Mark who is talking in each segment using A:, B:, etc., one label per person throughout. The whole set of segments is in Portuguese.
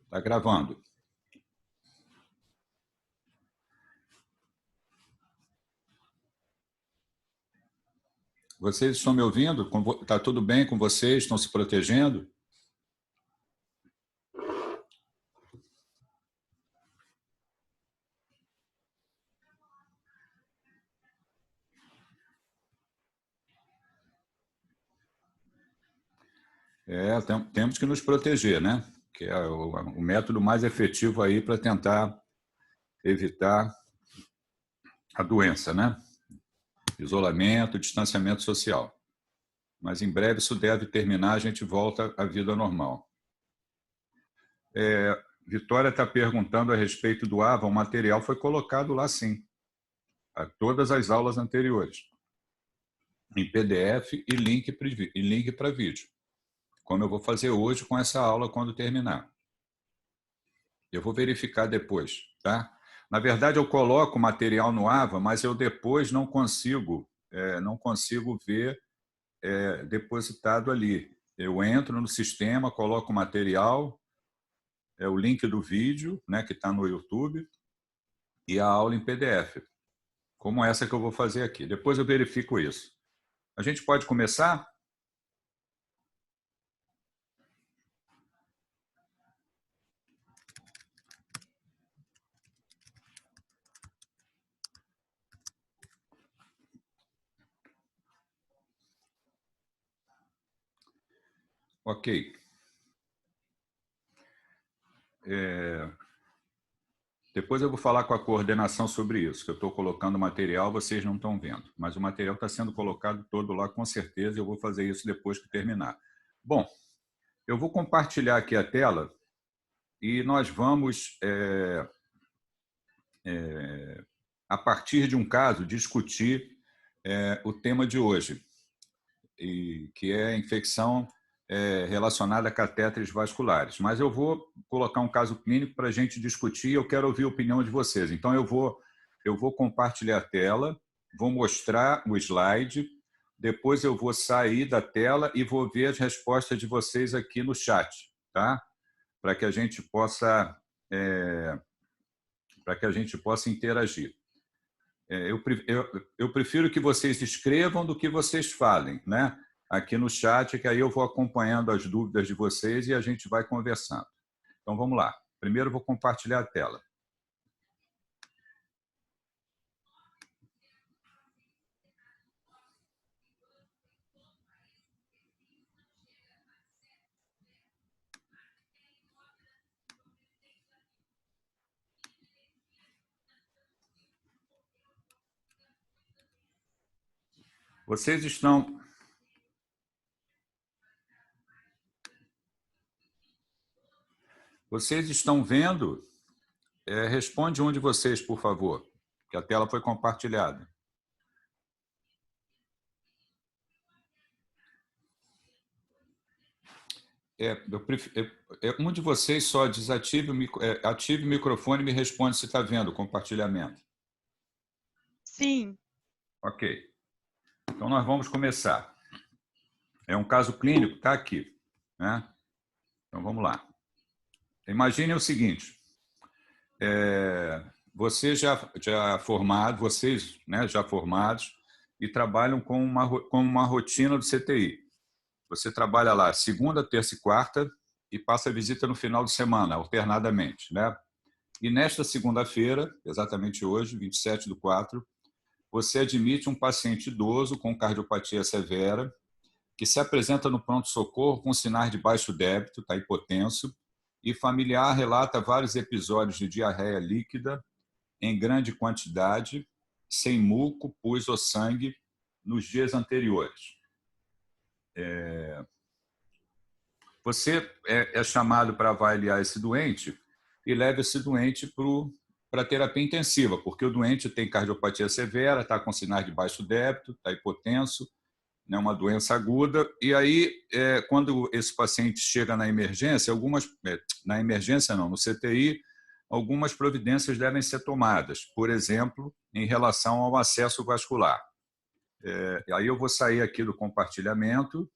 A: Está gravando. Vocês estão me ouvindo? Está tudo bem com vocês? Estão se protegendo? Temos que nos proteger, né? Que é o método mais efetivo aí para tentar evitar a doença, né? Isolamento, distanciamento social. Mas em breve isso deve terminar, a gente volta à vida normal. Vitória está perguntando a respeito do AVA, o material foi colocado lá sim, a todas as aulas anteriores, em PDF e link para vídeo, como eu vou fazer hoje com essa aula quando terminar. Eu vou verificar depois, tá? Na verdade, eu coloco o material no AVA, mas eu depois não consigo ver depositado ali. Eu entro no sistema, coloco o material, o link do vídeo, né, que está no YouTube, e a aula em PDF, como essa que eu vou fazer aqui. Depois eu verifico isso. A gente pode começar? Ok. Depois eu vou falar com a coordenação sobre isso, que eu estou colocando o material, vocês não estão vendo. Mas o material está sendo colocado todo lá, com certeza, e eu vou fazer isso depois que terminar. Bom, eu vou compartilhar aqui a tela e nós vamos, a partir de um caso, discutir o tema de hoje, que é a infecção relacionada a catéteres vasculares. Mas eu vou colocar um caso clínico para a gente discutir e eu quero ouvir a opinião de vocês. Então, eu vou compartilhar a tela, vou mostrar o slide, depois eu vou sair da tela e vou ver as respostas de vocês aqui no chat, tá? Para que a gente possa interagir. Eu prefiro que vocês escrevam do que vocês falem, né? Aqui no chat, que aí eu vou acompanhando as dúvidas de vocês e a gente vai conversando. Então, vamos lá. Primeiro, eu vou compartilhar a tela. Vocês estão vendo? Responde um de vocês, por favor, que a tela foi compartilhada. Um de vocês só ative o microfone e me responde se está vendo o compartilhamento.
B: Sim.
A: Ok. Então, nós vamos começar. É um caso clínico, está aqui, né? Então, vamos lá. Imagine o seguinte, vocês já formados e trabalham com uma rotina do CTI. Você trabalha lá segunda, terça e quarta e passa a visita no final de semana, alternadamente, né? E nesta segunda-feira, exatamente hoje, 27/4, você admite um paciente idoso com cardiopatia severa que se apresenta no pronto-socorro com sinais de baixo débito, está hipotenso, e familiar relata vários episódios de diarreia líquida em grande quantidade, sem muco, pus ou sangue, nos dias anteriores. Você é chamado para avaliar esse doente e leva esse doente para terapia intensiva, porque o doente tem cardiopatia severa, está com sinais de baixo débito, está hipotenso, né, uma doença aguda, e aí, quando esse paciente chega na emergência, no CTI, algumas providências devem ser tomadas, por exemplo, em relação ao acesso vascular. Aí eu vou sair aqui do compartilhamento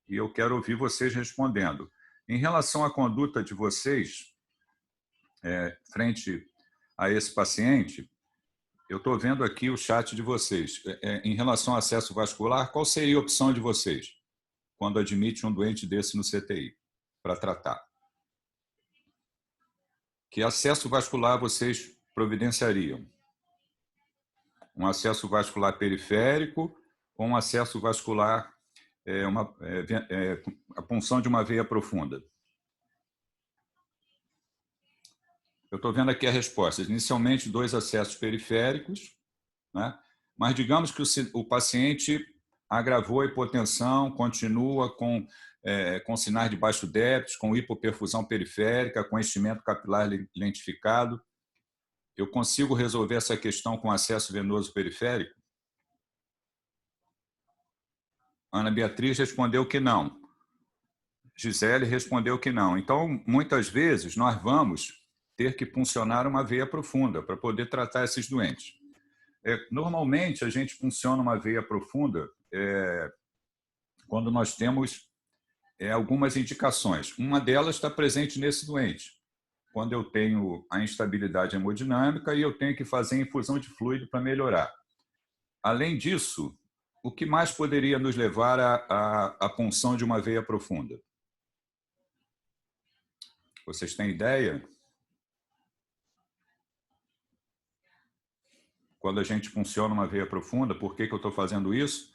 A: e eu quero ouvir vocês respondendo. Em relação à conduta de vocês, frente a esse paciente, eu estou vendo aqui o chat de vocês. Em relação ao acesso vascular, qual seria a opção de vocês quando admite um doente desse no CTI para tratar? Que acesso vascular vocês providenciariam? Um acesso vascular periférico ou um acesso vascular, a punção de uma veia profunda? Eu estou vendo aqui a resposta. Inicialmente, 2 acessos periféricos, né? Mas digamos que o paciente agravou a hipotensão, continua com sinais de baixo débito, com hipoperfusão periférica, com enchimento capilar lentificado. Eu consigo resolver essa questão com acesso venoso periférico? Ana Beatriz respondeu que não. Gisele respondeu que não. Então, muitas vezes, nós vamos ter que puncionar uma veia profunda para poder tratar esses doentes. Normalmente, a gente funciona uma veia profunda quando nós temos algumas indicações. Uma delas está presente nesse doente, quando eu tenho a instabilidade hemodinâmica e eu tenho que fazer infusão de fluido para melhorar. Além disso, o que mais poderia nos levar à punção de uma veia profunda? Vocês têm ideia? Quando a gente funciona uma veia profunda, por que eu estou fazendo isso?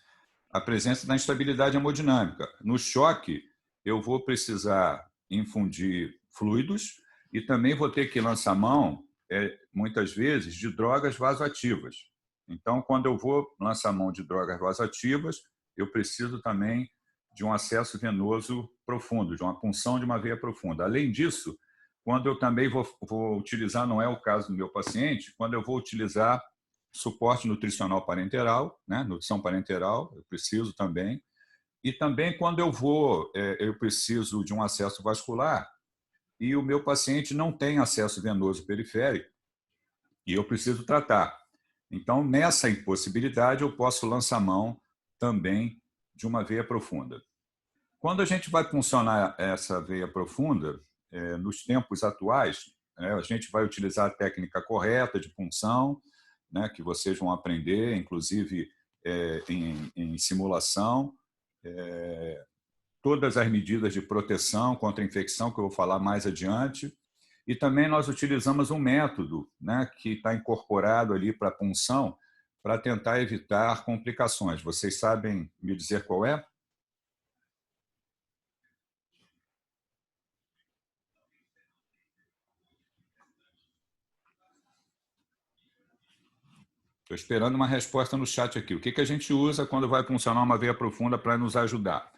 A: A presença da instabilidade hemodinâmica. No choque, eu vou precisar infundir fluidos e também vou ter que lançar mão, muitas vezes, de drogas vasoativas. Então, quando eu vou lançar mão de drogas vasoativas, eu preciso também de um acesso venoso profundo, de uma punção de uma veia profunda. Além disso, quando eu também vou utilizar, não é o caso do meu paciente, quando eu vou utilizar suporte nutricional parenteral, né, nutrição parenteral, eu preciso também. E também quando eu preciso de um acesso vascular e o meu paciente não tem acesso venoso periférico e eu preciso tratar. Então, nessa impossibilidade, eu posso lançar mão também de uma veia profunda. Quando a gente vai funcionar essa veia profunda, nos tempos atuais, a gente vai utilizar a técnica correta de punção, né, que vocês vão aprender, inclusive em simulação, todas as medidas de proteção contra a infecção, que eu vou falar mais adiante. E também nós utilizamos um método, né, que está incorporado ali para a punção, para tentar evitar complicações. Vocês sabem me dizer qual é? Estou esperando uma resposta no chat aqui. O que a gente usa quando vai funcionar uma veia profunda para nos ajudar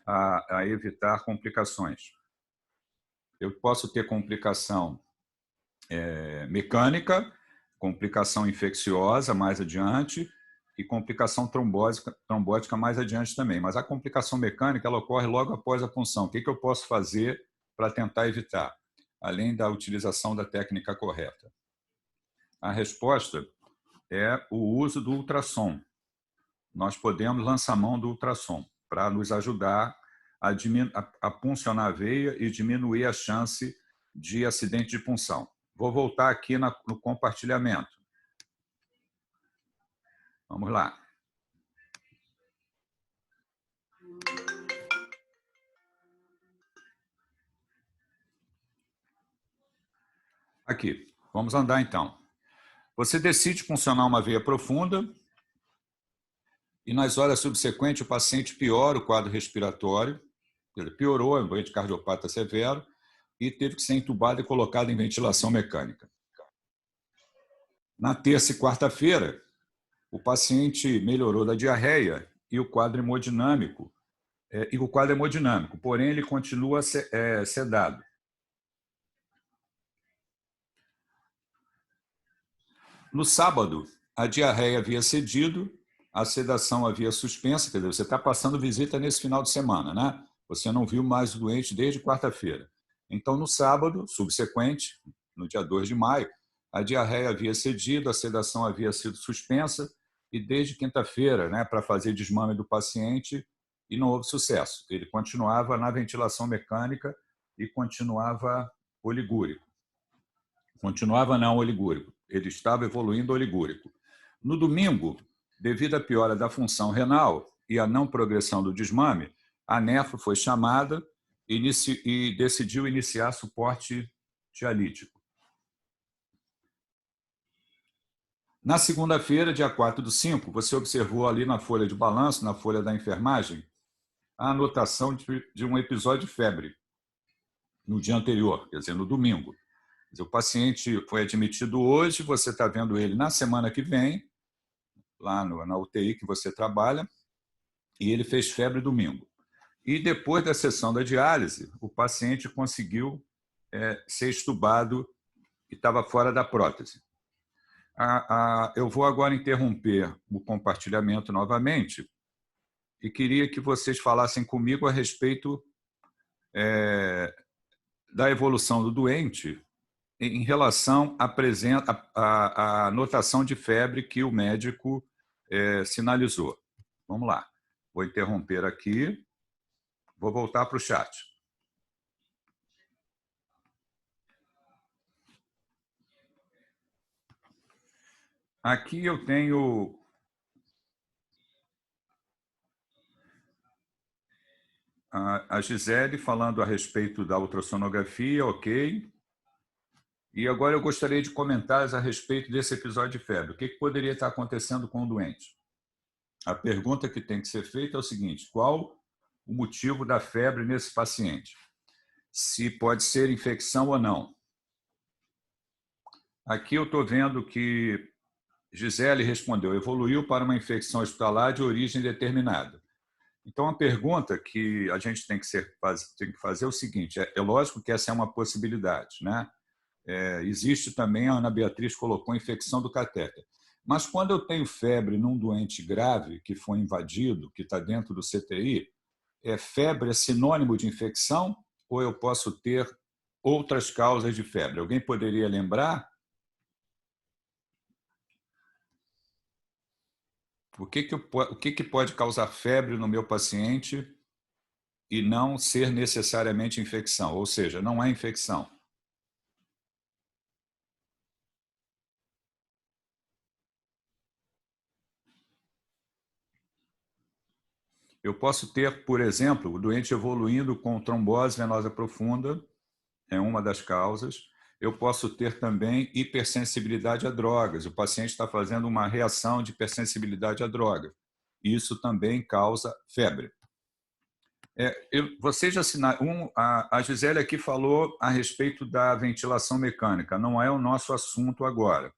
A: a evitar complicações? Eu posso ter complicação mecânica, complicação infecciosa mais adiante e complicação trombótica mais adiante também. Mas a complicação mecânica ela ocorre logo após a punção. O que eu posso fazer para tentar evitar, além da utilização da técnica correta? A resposta é o uso do ultrassom. Nós podemos lançar mão do ultrassom para nos ajudar a puncionar a veia e diminuir a chance de acidente de punção. Vou voltar aqui no compartilhamento. Vamos lá. Aqui, vamos andar então. Você decide funcionar uma veia profunda e nas horas subsequentes o paciente piora o quadro respiratório, ele piorou, é um doente cardiopata severo e teve que ser entubado e colocado em ventilação mecânica. Na terça e quarta-feira, o paciente melhorou da diarreia e o quadro hemodinâmico, porém ele continua sedado. No sábado, a diarreia havia cedido, a sedação havia suspensa, quer dizer, você está passando visita nesse final de semana, né? Você não viu mais o doente desde quarta-feira. Então, no sábado subsequente, no dia 2 de maio, a diarreia havia cedido, a sedação havia sido suspensa e desde quinta-feira, né, para fazer desmame do paciente, e não houve sucesso. Ele continuava na ventilação mecânica e continuava oligúrico. Continuava não oligúrico. Ele estava evoluindo oligúrico. No domingo, devido à piora da função renal e à não progressão do desmame, a nefro foi chamada e decidiu iniciar suporte dialítico. Na segunda-feira, dia 4/5, você observou ali na folha de balanço, na folha da enfermagem, a anotação de um episódio de febre no dia anterior, quer dizer, no domingo. Quer dizer, o paciente foi admitido hoje, você está vendo ele na semana que vem, lá na UTI que você trabalha, e ele fez febre domingo. E depois da sessão da diálise, o paciente conseguiu ser estubado e estava fora da prótese. Eu vou agora interromper o compartilhamento novamente e queria que vocês falassem comigo a respeito da evolução do doente em relação à anotação de febre que o médico sinalizou. Vamos lá. Vou interromper aqui. Vou voltar para o chat. Aqui eu tenho a Gisele falando a respeito da ultrassonografia, ok. E agora eu gostaria de comentários a respeito desse episódio de febre. O que poderia estar acontecendo com o doente? A pergunta que tem que ser feita é o seguinte: qual o motivo da febre nesse paciente? Se pode ser infecção ou não. Aqui eu estou vendo que Gisele respondeu: evoluiu para uma infecção hospitalar de origem determinada. Então, a pergunta que a gente tem que fazer é o seguinte: é lógico que essa é uma possibilidade, né? Existe também, a Ana Beatriz colocou, infecção do catéter. Mas quando eu tenho febre num doente grave que foi invadido, que está dentro do CTI, febre é sinônimo de infecção ou eu posso ter outras causas de febre? Alguém poderia lembrar? O que pode causar febre no meu paciente e não ser necessariamente infecção? Ou seja, não é infecção. Eu posso ter, por exemplo, o doente evoluindo com trombose venosa profunda, é uma das causas. Eu posso ter também hipersensibilidade a drogas. O paciente está fazendo uma reação de hipersensibilidade à droga. Isso também causa febre. Vocês já assinaram, a Gisele aqui falou a respeito da ventilação mecânica. Não é o nosso assunto agora.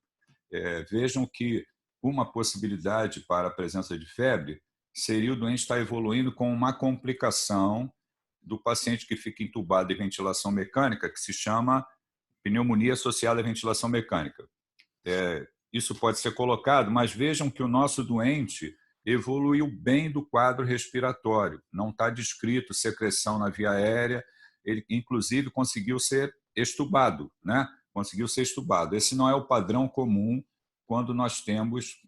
A: Vejam que uma possibilidade para a presença de febre seria o doente estar evoluindo com uma complicação do paciente que fica entubado em ventilação mecânica, que se chama pneumonia associada à ventilação mecânica. Isso pode ser colocado, mas vejam que o nosso doente evoluiu bem do quadro respiratório. Não está descrito secreção na via aérea, ele, inclusive, conseguiu ser estubado, né? Conseguiu ser estubado. Esse não é o padrão comum quando nós temos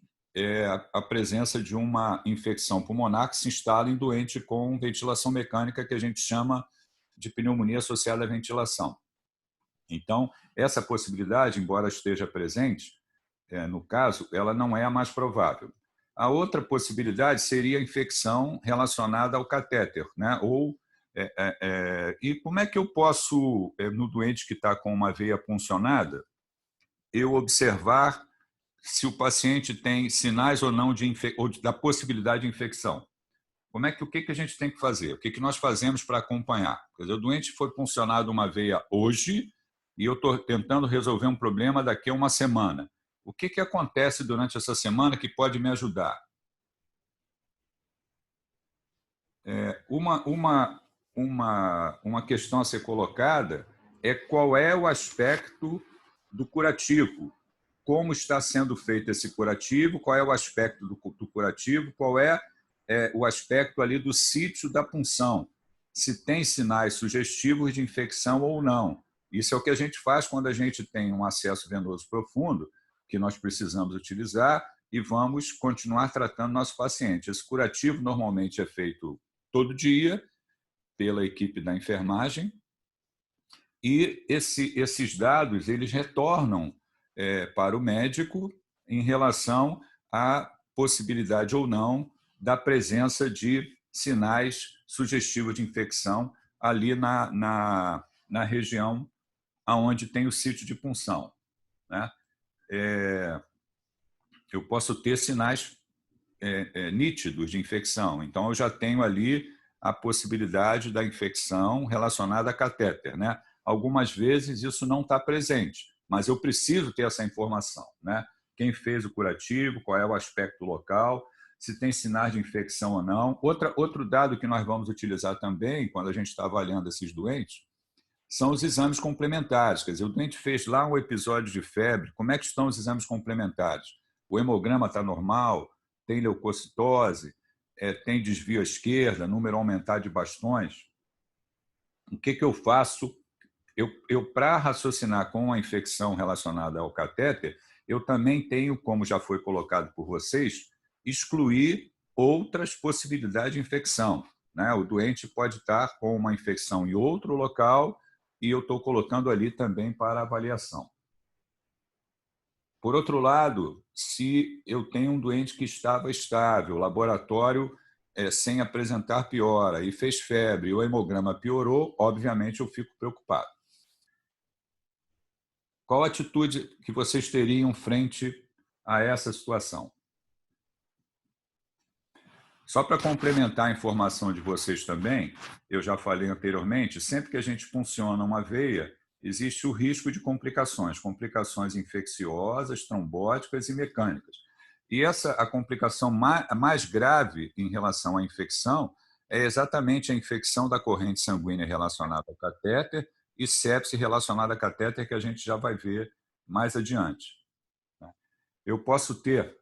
A: a presença de uma infecção pulmonar que se instala em doente com ventilação mecânica, que a gente chama de pneumonia associada à ventilação. Então, essa possibilidade, embora esteja presente, no caso, ela não é a mais provável. A outra possibilidade seria a infecção relacionada ao catéter, né? E como é que eu posso, no doente que está com uma veia puncionada, eu observar se o paciente tem sinais ou não da possibilidade de infecção? O que a gente tem que fazer? O que nós fazemos para acompanhar? Quer dizer, o doente foi puncionado uma veia hoje e eu estou tentando resolver um problema daqui a uma semana. O que acontece durante essa semana que pode me ajudar? Uma questão a ser colocada é qual é o aspecto do curativo. Como está sendo feito esse curativo, qual é o aspecto do curativo, qual é o aspecto ali do sítio da punção, se tem sinais sugestivos de infecção ou não. Isso é o que a gente faz quando a gente tem um acesso venoso profundo, que nós precisamos utilizar, e vamos continuar tratando nosso paciente. Esse curativo normalmente é feito todo dia pela equipe da enfermagem, e esses dados eles retornam para o médico em relação à possibilidade ou não da presença de sinais sugestivos de infecção ali na região onde tem o sítio de punção, né? Eu posso ter sinais nítidos de infecção. Então, eu já tenho ali a possibilidade da infecção relacionada a catéter, né? Algumas vezes isso não está presente, mas eu preciso ter essa informação, né? Quem fez o curativo, qual é o aspecto local, se tem sinais de infecção ou não. Outro dado que nós vamos utilizar também, quando a gente está avaliando esses doentes, são os exames complementares. Quer dizer, o doente fez lá um episódio de febre, como é que estão os exames complementares? O hemograma está normal? Tem leucocitose? Tem desvio à esquerda? Número aumentado de bastões? O que eu faço? Para raciocinar com a infecção relacionada ao catéter, eu também tenho, como já foi colocado por vocês, excluir outras possibilidades de infecção, né? O doente pode estar com uma infecção em outro local e eu estou colocando ali também para avaliação. Por outro lado, se eu tenho um doente que estava estável, laboratório sem apresentar piora, e fez febre, e o hemograma piorou, obviamente eu fico preocupado. Qual a atitude que vocês teriam frente a essa situação? Só para complementar a informação de vocês também, eu já falei anteriormente, sempre que a gente funciona uma veia, existe o risco de complicações, complicações infecciosas, trombóticas e mecânicas. E a complicação mais grave em relação à infecção é exatamente a infecção da corrente sanguínea relacionada ao catéter e sepse relacionada a catéter, que a gente já vai ver mais adiante. Eu posso ter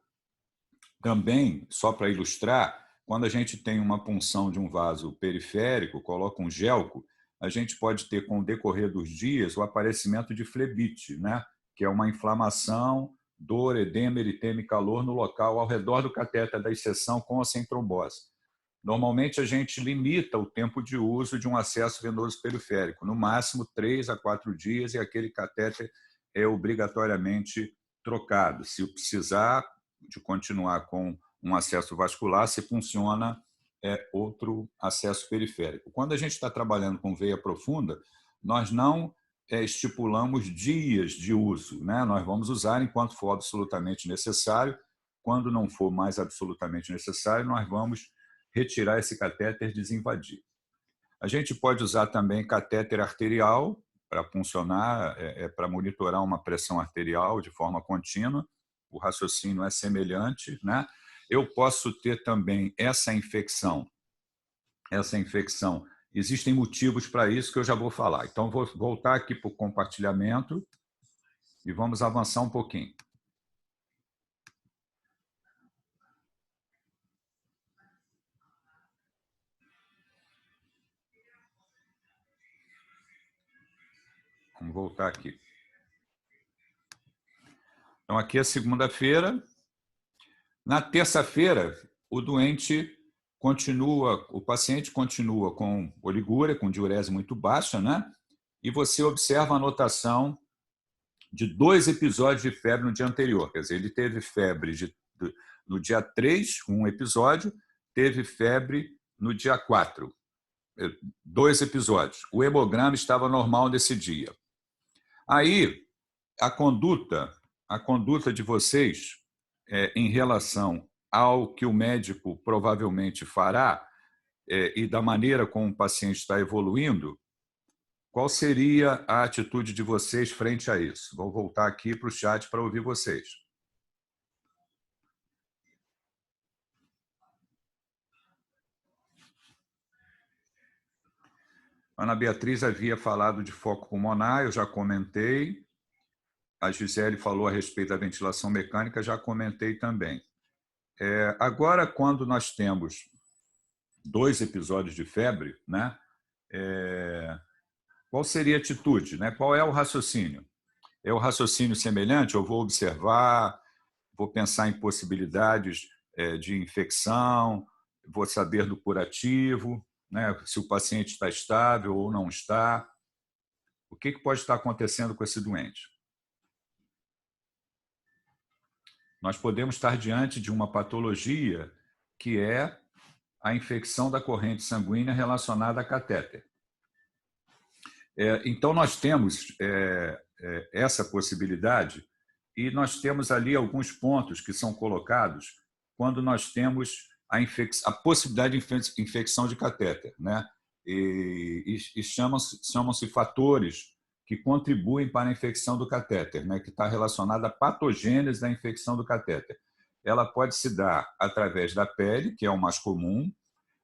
A: também, só para ilustrar, quando a gente tem uma punção de um vaso periférico, coloca um gelco, a gente pode ter, com o decorrer dos dias, o aparecimento de flebite, né? Que é uma inflamação, dor, edema, eritema e calor no local ao redor do catéter da exceção, com ou sem trombose. Normalmente, a gente limita o tempo de uso de um acesso venoso periférico, no máximo 3 a 4 dias, e aquele catéter é obrigatoriamente trocado. Se precisar de continuar com um acesso vascular, se funciona outro acesso periférico. Quando a gente está trabalhando com veia profunda, nós não estipulamos dias de uso, né? Nós vamos usar enquanto for absolutamente necessário. Quando não for mais absolutamente necessário, nós vamos retirar esse catéter e desinvadir. A gente pode usar também catéter arterial para funcionar, para monitorar uma pressão arterial de forma contínua. O raciocínio é semelhante, né? Eu posso ter também essa infecção. Existem motivos para isso que eu já vou falar. Então, vou voltar aqui para o compartilhamento e vamos avançar um pouquinho. Vamos voltar aqui. Então, aqui é segunda-feira. Na terça-feira, o paciente continua com oligúria, com diurese muito baixa, né? E você observa a anotação de 2 episódios de febre no dia anterior. Quer dizer, ele teve febre no dia 3, um episódio, teve febre no dia 4, 2 episódios. O hemograma estava normal nesse dia. Aí, a conduta de vocês em relação ao que o médico provavelmente fará e da maneira como o paciente está evoluindo, qual seria a atitude de vocês frente a isso? Vou voltar aqui para o chat para ouvir vocês. Ana Beatriz havia falado de foco pulmonar, eu já comentei. A Gisele falou a respeito da ventilação mecânica, já comentei também. Agora, quando nós temos 2 episódios de febre, né? Qual seria a atitude, né? Qual é o raciocínio? É o raciocínio semelhante? Eu vou observar, vou pensar em possibilidades de infecção, vou saber do curativo, né? Se o paciente está estável ou não está. O que pode estar acontecendo com esse doente? Nós podemos estar diante de uma patologia que é a infecção da corrente sanguínea relacionada a catéter. Então, nós temos essa possibilidade e nós temos ali alguns pontos que são colocados quando nós temos a possibilidade de infecção de catéter, né? E chamam-se fatores que contribuem para a infecção do catéter, né? Que está relacionada à patogênese da infecção do catéter. Ela pode se dar através da pele, que é o mais comum,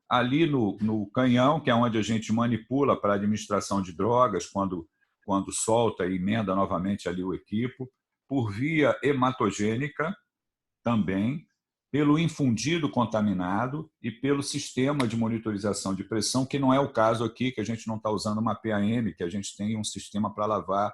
A: ali no canhão, que é onde a gente manipula para a administração de drogas, quando solta e emenda novamente ali o equipo, por via hematogênica também, pelo infundido contaminado e pelo sistema de monitorização de pressão, que não é o caso aqui, que a gente não está usando uma PAM, que a gente tem um sistema para lavar,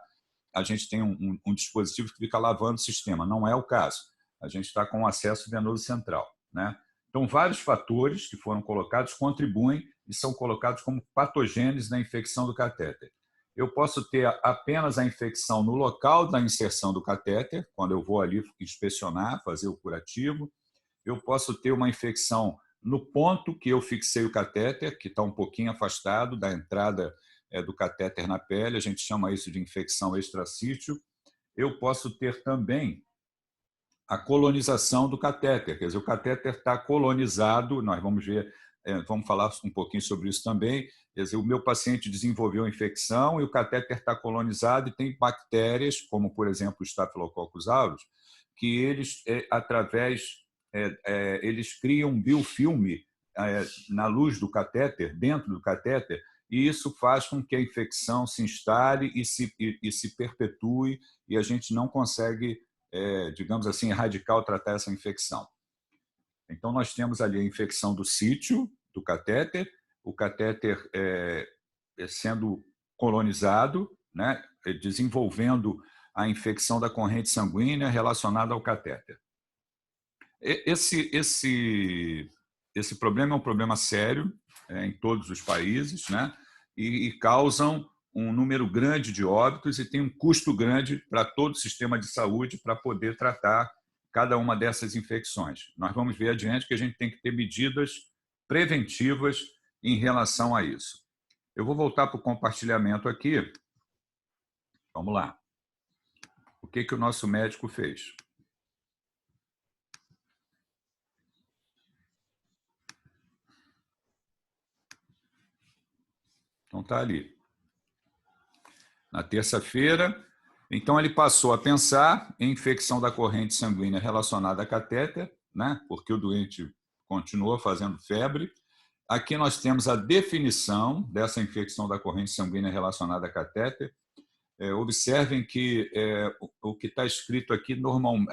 A: a gente tem um dispositivo que fica lavando o sistema. Não é o caso. A gente está com acesso venoso central, né? Então, vários fatores que foram colocados contribuem e são colocados como patogêneses na infecção do catéter. Eu posso ter apenas a infecção no local da inserção do catéter, quando eu vou ali inspecionar, fazer o curativo. Eu posso ter uma infecção no ponto que eu fixei o catéter, que está um pouquinho afastado da entrada do catéter na pele, a gente chama isso de infecção extracítio. Eu posso ter também a colonização do catéter, quer dizer, o catéter está colonizado, nós vamos ver, vamos falar um pouquinho sobre isso também, quer dizer, o meu paciente desenvolveu a infecção e o catéter está colonizado e tem bactérias, como, por exemplo, o Staphylococcus aureus, que eles, eles criam um biofilme na luz do catéter, dentro do catéter, e isso faz com que a infecção se instale e se perpetue e a gente não consegue, digamos assim, erradicar ou tratar essa infecção. Então, nós temos ali a infecção do sítio, do catéter, o catéter sendo colonizado, né, desenvolvendo a infecção da corrente sanguínea relacionada ao catéter. Esse problema é um problema sério em todos os países, né, e causam um número grande de óbitos e tem um custo grande para todo o sistema de saúde para poder tratar cada uma dessas infecções. Nós vamos ver adiante que a gente tem que ter medidas preventivas em relação a isso. Eu vou voltar para o compartilhamento aqui. Vamos lá. O que o nosso médico fez? Então, está ali. Na terça-feira, então ele passou a pensar em infecção da corrente sanguínea relacionada a catéter, né? Porque o doente continua fazendo febre. Aqui nós temos a definição dessa infecção da corrente sanguínea relacionada a catéter. Observem que o que está escrito aqui não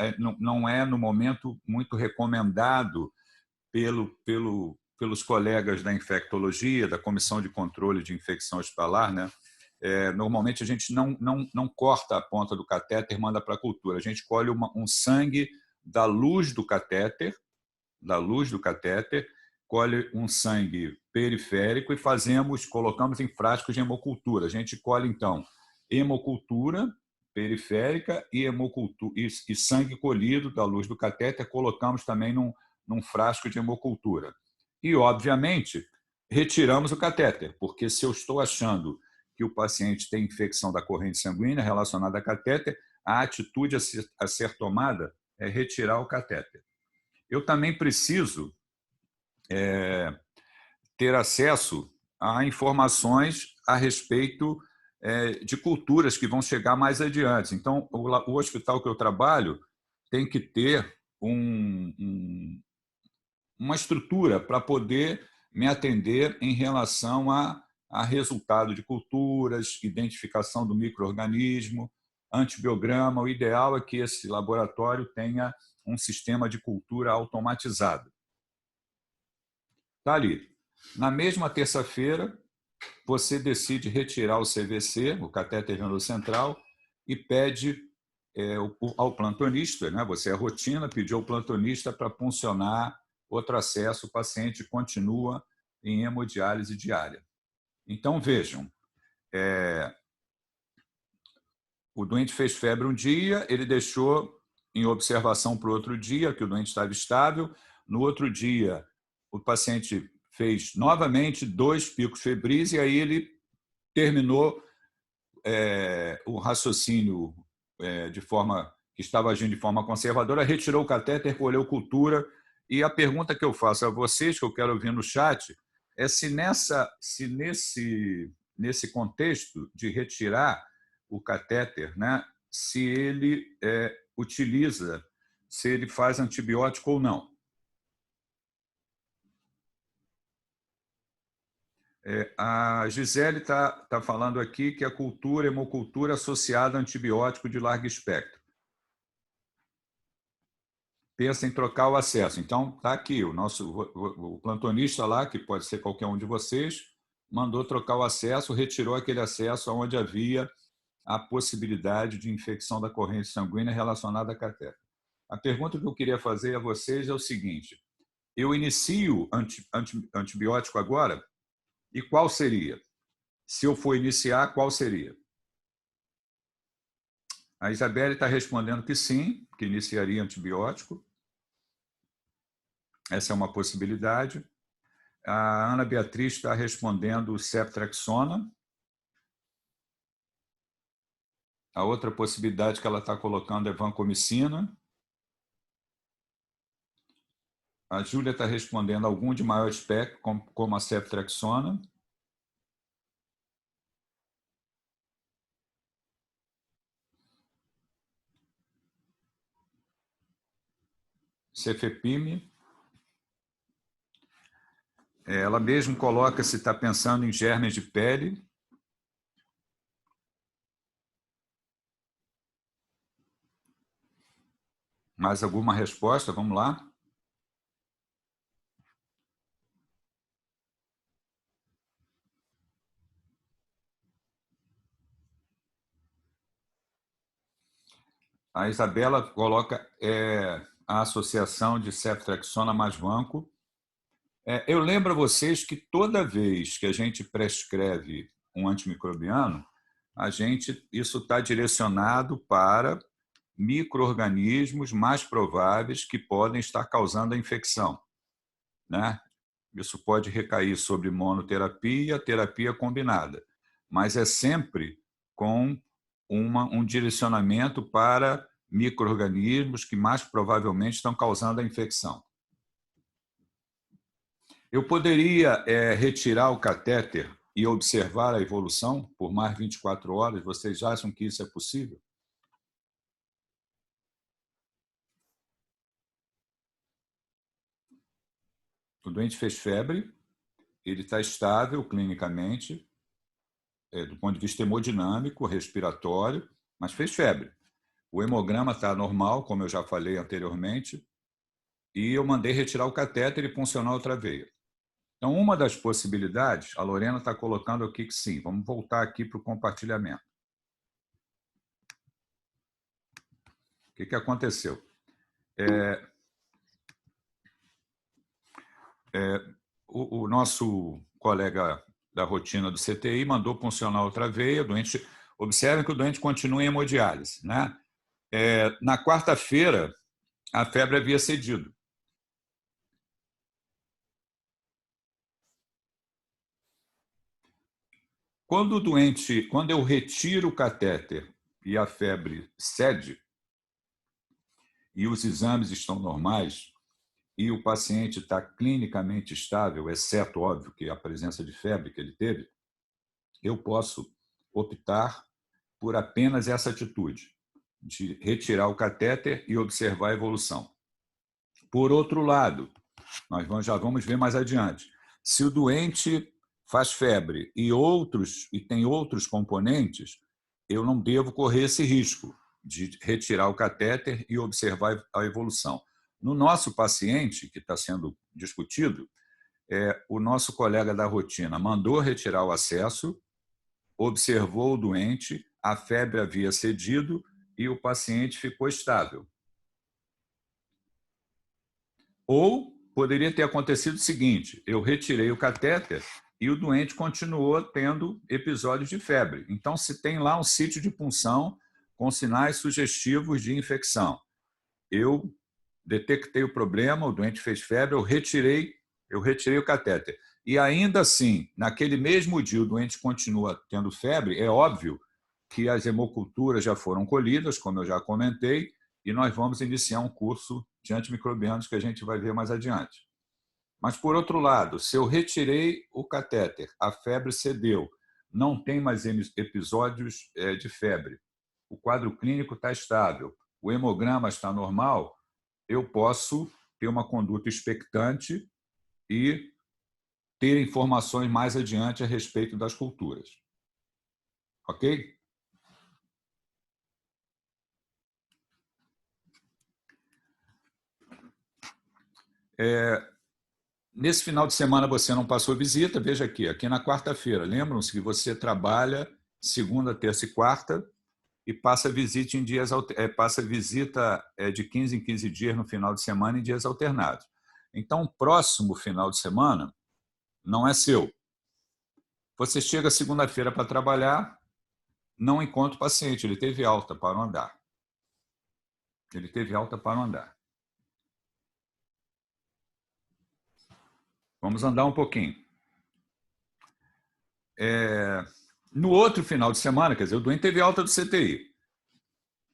A: é, no momento, muito recomendado pelos colegas da infectologia, da Comissão de Controle de Infecção Hospitalar, né? Normalmente a gente não corta a ponta do catéter e manda para a cultura. A gente colhe um sangue da luz do catéter, colhe um sangue periférico e colocamos em frascos de hemocultura. A gente colhe, então, hemocultura periférica e sangue colhido da luz do catéter, colocamos também num frasco de hemocultura. E, obviamente, retiramos o catéter, porque se eu estou achando que o paciente tem infecção da corrente sanguínea relacionada a catéter, a atitude a ser tomada é retirar o catéter. Eu também preciso ter acesso a informações a respeito de culturas que vão chegar mais adiante. Então, o hospital que eu trabalho tem que ter uma estrutura para poder me atender em relação a resultado de culturas, identificação do micro-organismo, antibiograma. O ideal é que esse laboratório tenha um sistema de cultura automatizado. Está ali. Na mesma terça-feira, você decide retirar o CVC, o catéter venoso central, e pede ao plantonista, né? Você é rotina, pediu ao plantonista para puncionar outro acesso, o paciente continua em hemodiálise diária. Então, vejam, o doente fez febre um dia, ele deixou em observação para o outro dia, que o doente estava estável. No outro dia, o paciente fez novamente 2 picos febris e aí ele terminou o raciocínio de forma que estava agindo de forma conservadora, retirou o catéter, colheu cultura. E a pergunta que eu faço a vocês, que eu quero ouvir no chat, é se nesse contexto de retirar o catéter, né, se ele utiliza, se ele faz antibiótico ou não. A Gisele está falando aqui que a cultura, hemocultura associada a antibiótico de largo espectro. Pensa em trocar o acesso. Então, está aqui, o plantonista lá, que pode ser qualquer um de vocês, mandou trocar o acesso, retirou aquele acesso onde havia a possibilidade de infecção da corrente sanguínea relacionada a catéter. A pergunta que eu queria fazer a vocês é o seguinte: eu inicio antibiótico agora? E qual seria? Se eu for iniciar, qual seria? A Isabelle está respondendo que sim, que iniciaria antibiótico. Essa é uma possibilidade. A Ana Beatriz está respondendo ceftriaxona. A outra possibilidade que ela está colocando é vancomicina. A Júlia está respondendo algum de maior espectro, como a ceftriaxona. Cefepime. Ela mesmo coloca se está pensando em germes de pele. Mais alguma resposta? Vamos lá. A Isabela coloca a associação de ceftriaxona mais vanco. Eu lembro a vocês que toda vez que a gente prescreve um antimicrobiano, isso está direcionado para micro-organismos mais prováveis que podem estar causando a infecção, né? Isso pode recair sobre monoterapia, terapia combinada, mas é sempre com um direcionamento para micro-organismos que mais provavelmente estão causando a infecção. Eu poderia retirar o catéter e observar a evolução por mais 24 horas? Vocês acham que isso é possível? O doente fez febre, ele está estável clinicamente, do ponto de vista hemodinâmico, respiratório, mas fez febre. O hemograma está normal, como eu já falei anteriormente, e eu mandei retirar o catéter e puncionar outra veia. Então, uma das possibilidades, a Lorena está colocando aqui que sim. Vamos voltar aqui para o compartilhamento. O que aconteceu? O nosso colega da rotina do CTI mandou puncionar outra veia. Observem que o doente continua em hemodiálise, né? Na quarta-feira, a febre havia cedido. Quando eu retiro o catéter e a febre cede, e os exames estão normais, e o paciente está clinicamente estável, exceto, óbvio, que a presença de febre que ele teve, eu posso optar por apenas essa atitude, de retirar o catéter e observar a evolução. Por outro lado, nós já vamos ver mais adiante, se o doente faz febre e tem outros componentes, eu não devo correr esse risco de retirar o catéter e observar a evolução. No nosso paciente, que está sendo discutido, o nosso colega da rotina mandou retirar o acesso, observou o doente, a febre havia cedido e o paciente ficou estável. Ou poderia ter acontecido o seguinte: eu retirei o catéter e o doente continuou tendo episódios de febre. Então, se tem lá um sítio de punção, com sinais sugestivos de infecção. Eu detectei o problema, o doente fez febre, eu retirei o catéter. E ainda assim, naquele mesmo dia, o doente continua tendo febre, é óbvio que as hemoculturas já foram colhidas, como eu já comentei, e nós vamos iniciar um curso de antimicrobianos que a gente vai ver mais adiante. Mas, por outro lado, se eu retirei o catéter, a febre cedeu, não tem mais episódios de febre, o quadro clínico está estável, o hemograma está normal, eu posso ter uma conduta expectante e ter informações mais adiante a respeito das culturas. Ok? Nesse final de semana você não passou visita, veja aqui na quarta-feira, lembram-se que você trabalha segunda, terça e quarta e passa visita em dias passa visita de 15 em 15 dias no final de semana em dias alternados. Então, o próximo final de semana não é seu. Você chega segunda-feira para trabalhar, não encontra o paciente, ele teve alta para não andar. Ele teve alta para não andar. Vamos andar um pouquinho. No outro final de semana, quer dizer, o doente teve alta do CTI.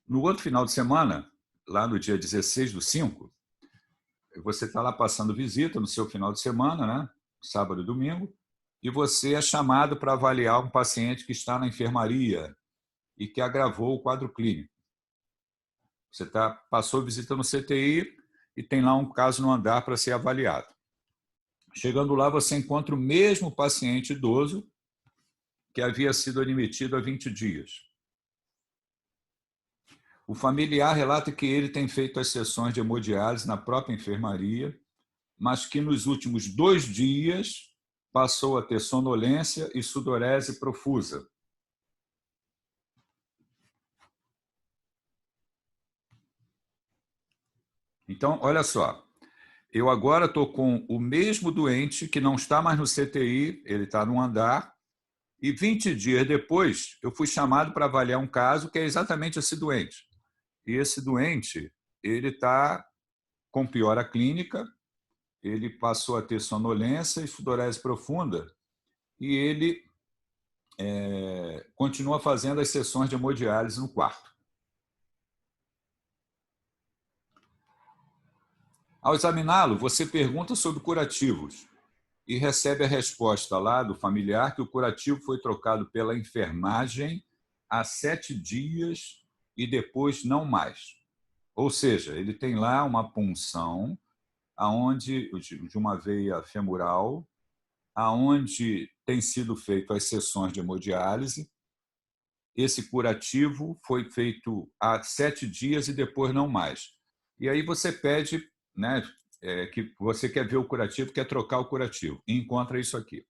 A: No outro final de semana, lá no dia 16/5, você está lá passando visita no seu final de semana, né? Sábado e domingo, e você é chamado para avaliar um paciente que está na enfermaria e que agravou o quadro clínico. Você passou visita no CTI e tem lá um caso no andar para ser avaliado. Chegando lá, você encontra o mesmo paciente idoso que havia sido admitido há 20 dias. O familiar relata que ele tem feito as sessões de hemodiálise na própria enfermaria, mas que nos últimos 2 dias passou a ter sonolência e sudorese profusa. Então, olha só, eu agora estou com o mesmo doente que não está mais no CTI, ele está no andar, e 20 dias depois eu fui chamado para avaliar um caso que é exatamente esse doente. E esse doente, ele está com piora clínica, ele passou a ter sonolência e sudorese profunda, e ele continua fazendo as sessões de hemodiálise no quarto. Ao examiná-lo, você pergunta sobre curativos e recebe a resposta lá do familiar que o curativo foi trocado pela enfermagem há 7 dias e depois não mais. Ou seja, ele tem lá uma punção de uma veia femoral, aonde tem sido feito as sessões de hemodiálise. Esse curativo foi feito há 7 dias e depois não mais. E aí você pede, né, que você quer ver o curativo, quer trocar o curativo, e encontra isso aqui.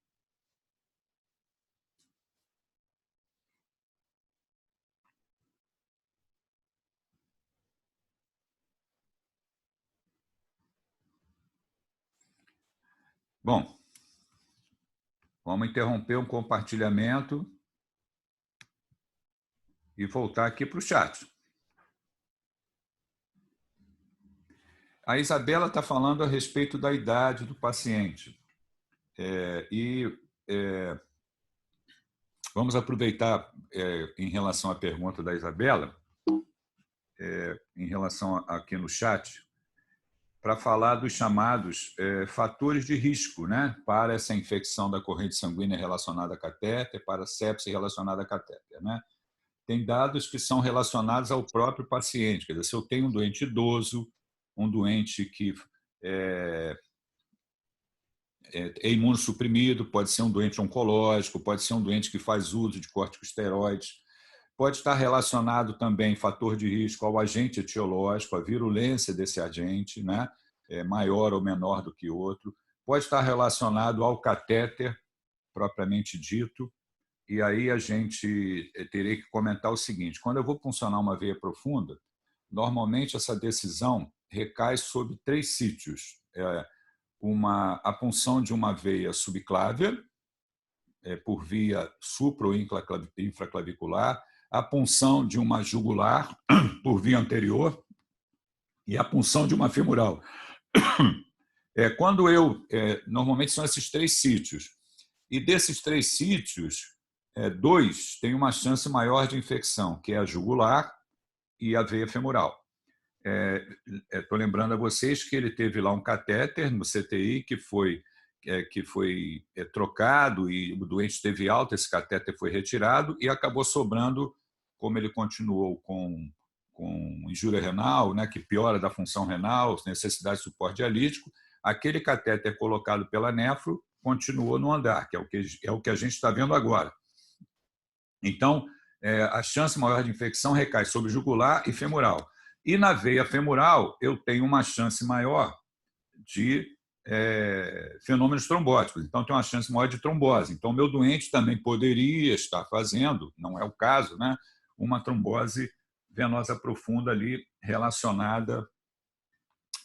A: Bom, vamos interromper um compartilhamento e voltar aqui para o chat. A Isabela está falando a respeito da idade do paciente. Vamos aproveitar, em relação à pergunta da Isabela, em relação aqui no chat, para falar dos chamados fatores de risco, né, para essa infecção da corrente sanguínea relacionada a catéter, para a sepse relacionada a catéter, né? Tem dados que são relacionados ao próprio paciente. Quer dizer, se eu tenho um doente idoso, um doente que é imunossuprimido, pode ser um doente oncológico, pode ser um doente que faz uso de corticosteroides, pode estar relacionado também fator de risco ao agente etiológico, a virulência desse agente, né? Maior ou menor do que outro, pode estar relacionado ao catéter propriamente dito. E aí a gente teria que comentar o seguinte: quando eu vou puncionar uma veia profunda, normalmente essa decisão recai sobre 3 sítios. A punção de uma veia subclávia, por via supra ou infraclavicular, a punção de uma jugular por via anterior e a punção de uma femoral. Normalmente são esses 3 sítios. E desses 3 sítios, 2 têm uma chance maior de infecção, que é a jugular e a veia femoral. Estou lembrando a vocês que ele teve lá um catéter no CTI que foi trocado e o doente teve alta, esse catéter foi retirado e acabou sobrando, como ele continuou com injúria renal, né, que piora da função renal, necessidade de suporte dialítico, aquele catéter colocado pela nefro continuou no andar, que é o que a gente está vendo agora. Então, a chance maior de infecção recai sobre jugular e femoral. E na veia femoral, eu tenho uma chance maior de fenômenos trombóticos. Então, tem uma chance maior de trombose. Então, meu doente também poderia estar fazendo, não é o caso, né, uma trombose venosa profunda ali relacionada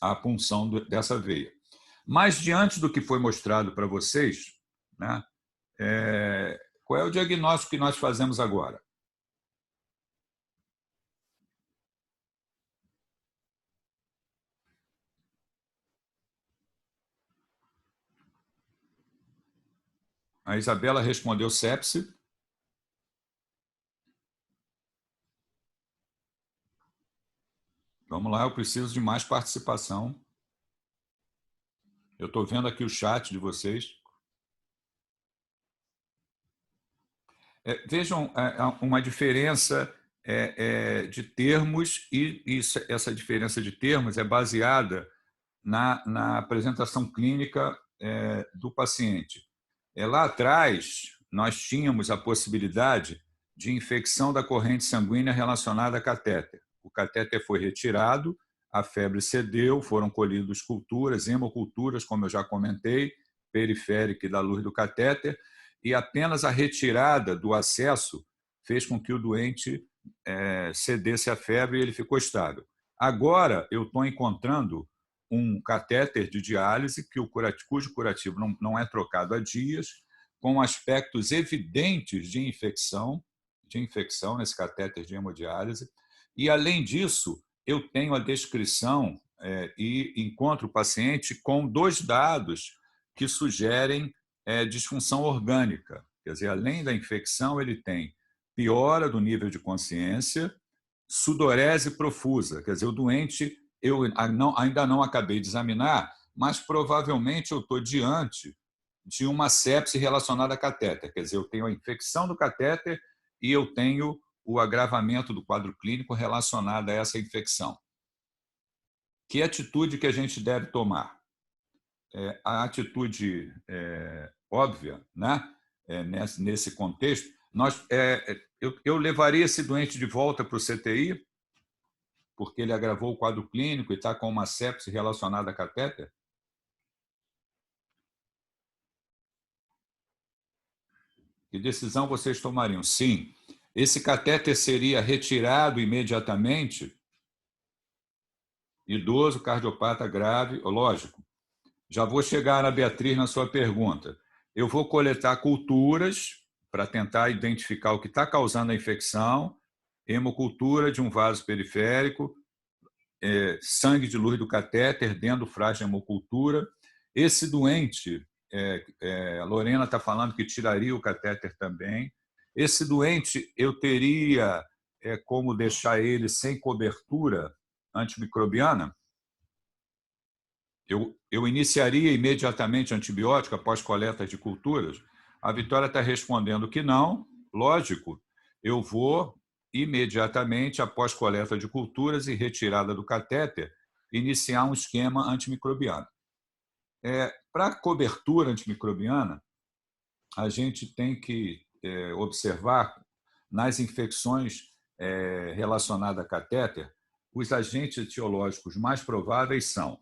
A: à punção dessa veia. Mas, diante do que foi mostrado para vocês, né, qual é o diagnóstico que nós fazemos agora? A Isabela respondeu sepse. Vamos lá, eu preciso de mais participação. Eu estou vendo aqui o chat de vocês. Vejam uma diferença de termos, e essa diferença de termos é baseada na apresentação clínica do paciente. Lá atrás, nós tínhamos a possibilidade de infecção da corrente sanguínea relacionada a catéter. O catéter foi retirado, a febre cedeu, foram colhidas culturas, hemoculturas, como eu já comentei, periférica e da luz do catéter, e apenas a retirada do acesso fez com que o doente cedesse à febre e ele ficou estável. Agora, eu estou encontrando um catéter de diálise cujo curativo não é trocado há dias, com aspectos evidentes de infecção nesse catéter de hemodiálise. E, além disso, eu tenho a descrição e encontro o paciente com 2 dados que sugerem disfunção orgânica. Quer dizer, além da infecção, ele tem piora do nível de consciência, sudorese profusa. Quer dizer, o doente, eu ainda não acabei de examinar, mas provavelmente eu estou diante de uma sepse relacionada a catéter. Quer dizer, eu tenho a infecção do catéter e eu tenho o agravamento do quadro clínico relacionado a essa infecção. Que atitude que a gente deve tomar? A atitude óbvia, né? Nesse contexto, eu levaria esse doente de volta para o CTI, porque ele agravou o quadro clínico e está com uma sepse relacionada a catéter? Que decisão vocês tomariam? Sim. Esse catéter seria retirado imediatamente? Idoso, cardiopata grave, lógico. Já vou chegar na Beatriz na sua pergunta. Eu vou coletar culturas para tentar identificar o que está causando a infecção, hemocultura de um vaso periférico, sangue de luz do catéter dentro do frágil de hemocultura. Esse doente, a Lorena está falando que tiraria o catéter também. Esse doente, eu teria como deixar ele sem cobertura antimicrobiana? Eu iniciaria imediatamente antibiótico após coleta de culturas? A Vitória está respondendo que não. Lógico, eu vou imediatamente, após coleta de culturas e retirada do catéter, iniciar um esquema antimicrobiano. Para cobertura antimicrobiana, a gente tem que observar nas infecções relacionadas a catéter, os agentes etiológicos mais prováveis são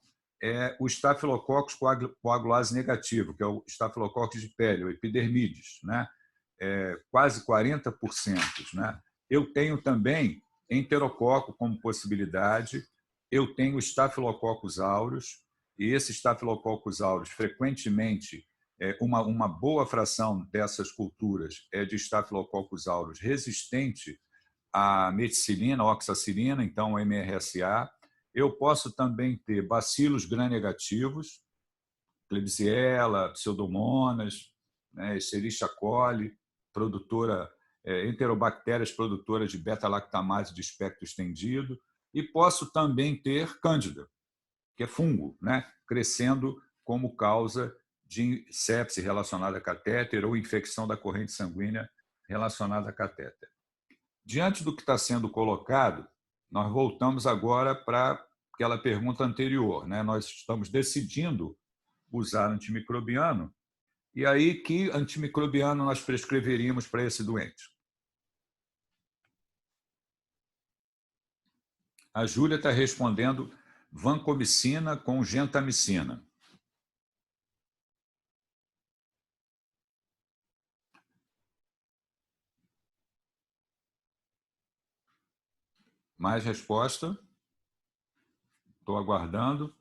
A: o Staphylococcus coagulase negativo, que é o Staphylococcus de pele, o epidermides, né? Quase 40%. Né? Eu tenho também enterococo como possibilidade, eu tenho Staphylococcus aureus, e esse Staphylococcus aureus, frequentemente, uma boa fração dessas culturas é de Staphylococcus aureus resistente a meticilina, oxacilina, então MRSA. Eu posso também ter bacilos gram-negativos, Klebsiella, Pseudomonas, né, Escherichia coli, enterobactérias produtoras de beta-lactamase de espectro estendido, e posso também ter Cândida, que é fungo, né, crescendo como causa de sepse relacionada a catéter ou infecção da corrente sanguínea relacionada a catéter. Diante do que está sendo colocado, nós voltamos agora para aquela pergunta anterior, né? Nós estamos decidindo usar antimicrobiano, e aí que antimicrobiano nós prescreveríamos para esse doente? A Júlia está respondendo vancomicina com gentamicina. Mais resposta? Estou aguardando.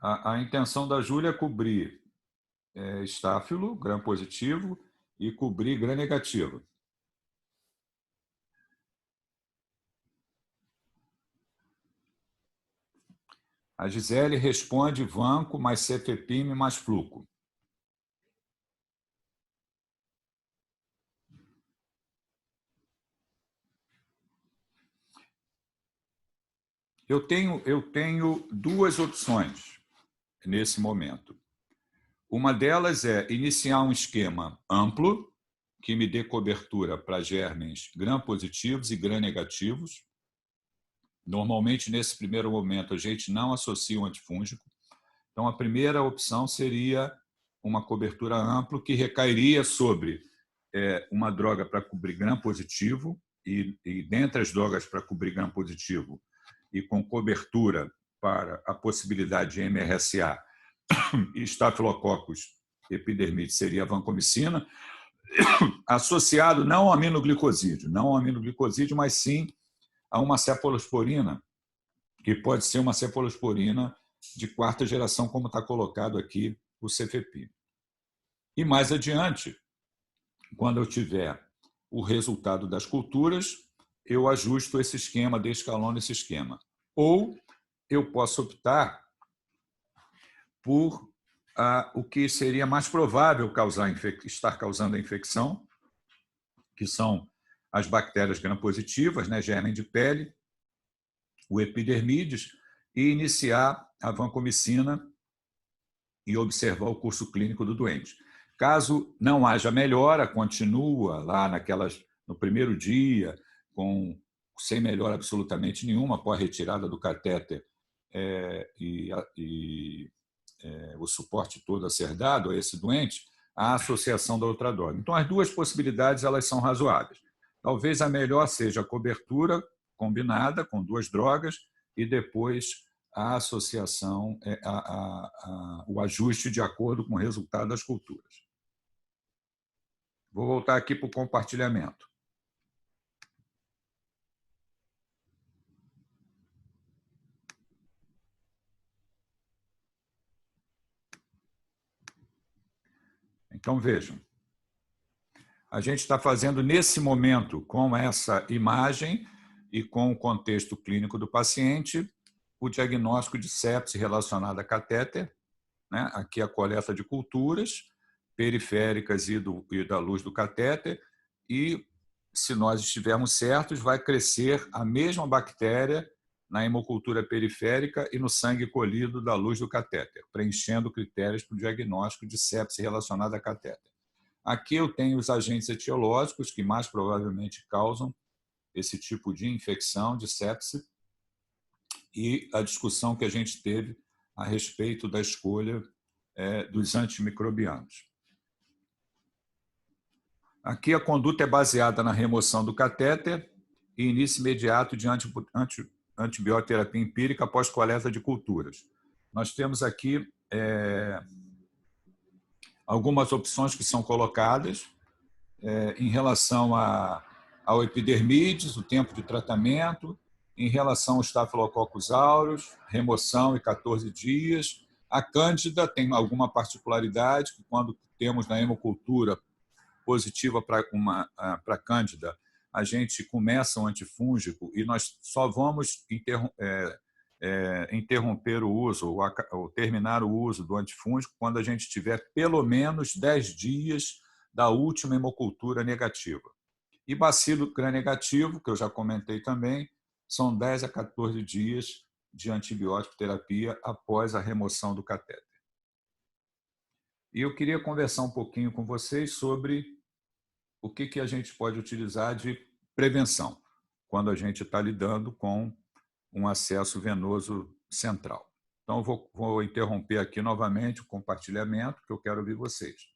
A: A intenção da Júlia é cobrir estáfilo, gram positivo, e cobrir gram negativo. A Gisele responde vanco mais cefepime mais fluco. Eu tenho duas opções nesse momento. Uma delas é iniciar um esquema amplo, que me dê cobertura para germes gram-positivos e gram-negativos. Normalmente, nesse primeiro momento, a gente não associa um antifúngico. Então, a primeira opção seria uma cobertura ampla, que recairia sobre uma droga para cobrir gram-positivo, e dentre as drogas para cobrir gram-positivo, e com cobertura para a possibilidade de MRSA e Staphylococcus epidermidis seria a vancomicina, associado não ao aminoglicosídeo, mas sim a uma cefalosporina, que pode ser uma cefalosporina de quarta geração, como está colocado aqui o cefepime. E mais adiante, quando eu tiver o resultado das culturas, eu ajusto esse esquema, descalono esse esquema. Ou eu posso optar por o que seria mais provável estar causando a infecção, que são as bactérias gram-positivas, né, germe de pele, o epidermidis, e iniciar a vancomicina e observar o curso clínico do doente. Caso não haja melhora, continua lá no primeiro dia, sem melhora absolutamente nenhuma, após a retirada do catéter o suporte todo a ser dado a esse doente, a associação da outra droga. Então, as duas possibilidades elas são razoáveis. Talvez a melhor seja a cobertura combinada com duas drogas e depois a associação, o ajuste de acordo com o resultado das culturas. Vou voltar aqui para o compartilhamento. Então, vejam. A gente está fazendo, nesse momento, com essa imagem e com o contexto clínico do paciente, o diagnóstico de sepse relacionada a catéter, né? Aqui a coleta de culturas periféricas e da luz do catéter, e, se nós estivermos certos, vai crescer a mesma bactéria na hemocultura periférica e no sangue colhido da luz do catéter, preenchendo critérios para o diagnóstico de sepse relacionada a catéter. Aqui eu tenho os agentes etiológicos que mais provavelmente causam esse tipo de infecção, de sepse, e a discussão que a gente teve a respeito da escolha dos antimicrobianos. Aqui a conduta é baseada na remoção do catéter e início imediato de antibioterapia empírica após coleta de culturas. Nós temos aqui algumas opções que são colocadas em relação ao epidermidis, o tempo de tratamento, em relação ao Staphylococcus aureus, remoção em 14 dias. A Cândida tem alguma particularidade, que quando temos na hemocultura positiva para Cândida, a gente começa um antifúngico e nós só vamos interromper o uso ou terminar o uso do antifúngico quando a gente tiver pelo menos 10 dias da última hemocultura negativa. E bacilo gram-negativo, que eu já comentei também, são 10 a 14 dias de antibiótico terapia após a remoção do catéter. E eu queria conversar um pouquinho com vocês sobre o que a gente pode utilizar de prevenção quando a gente está lidando com um acesso venoso central. Então, eu vou interromper aqui novamente o compartilhamento, que eu quero ouvir vocês.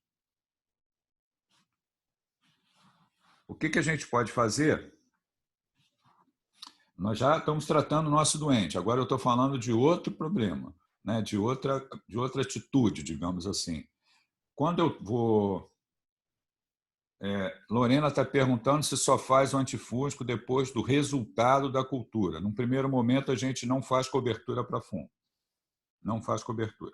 A: O que a gente pode fazer? Nós já estamos tratando o nosso doente, agora eu estou falando de outro problema, né? de outra atitude, digamos assim. Quando eu vou... Lorena está perguntando se só faz o antifúngico depois do resultado da cultura. Num primeiro momento, a gente não faz cobertura para fungo. Não faz cobertura.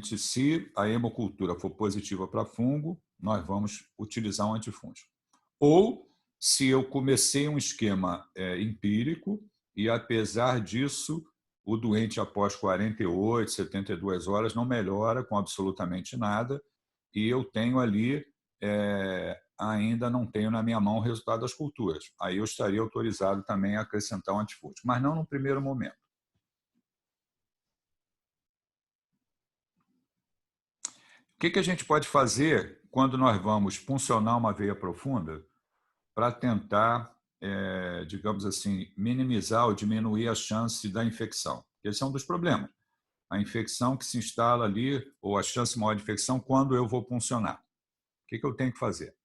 A: Se a hemocultura for positiva para fungo, nós vamos utilizar um antifúngico. Ou, se eu comecei um esquema empírico e, apesar disso, o doente após 48, 72 horas não melhora com absolutamente nada e eu tenho ali, ainda não tenho na minha mão o resultado das culturas. Aí eu estaria autorizado também a acrescentar um antifúngico, mas não no primeiro momento. O que a gente pode fazer quando nós vamos puncionar uma veia profunda para tentar, digamos assim, minimizar ou diminuir a chance da infecção? Esse é um dos problemas. A infecção que se instala ali, ou a chance maior de infecção, quando eu vou puncionar. O que eu tenho que fazer?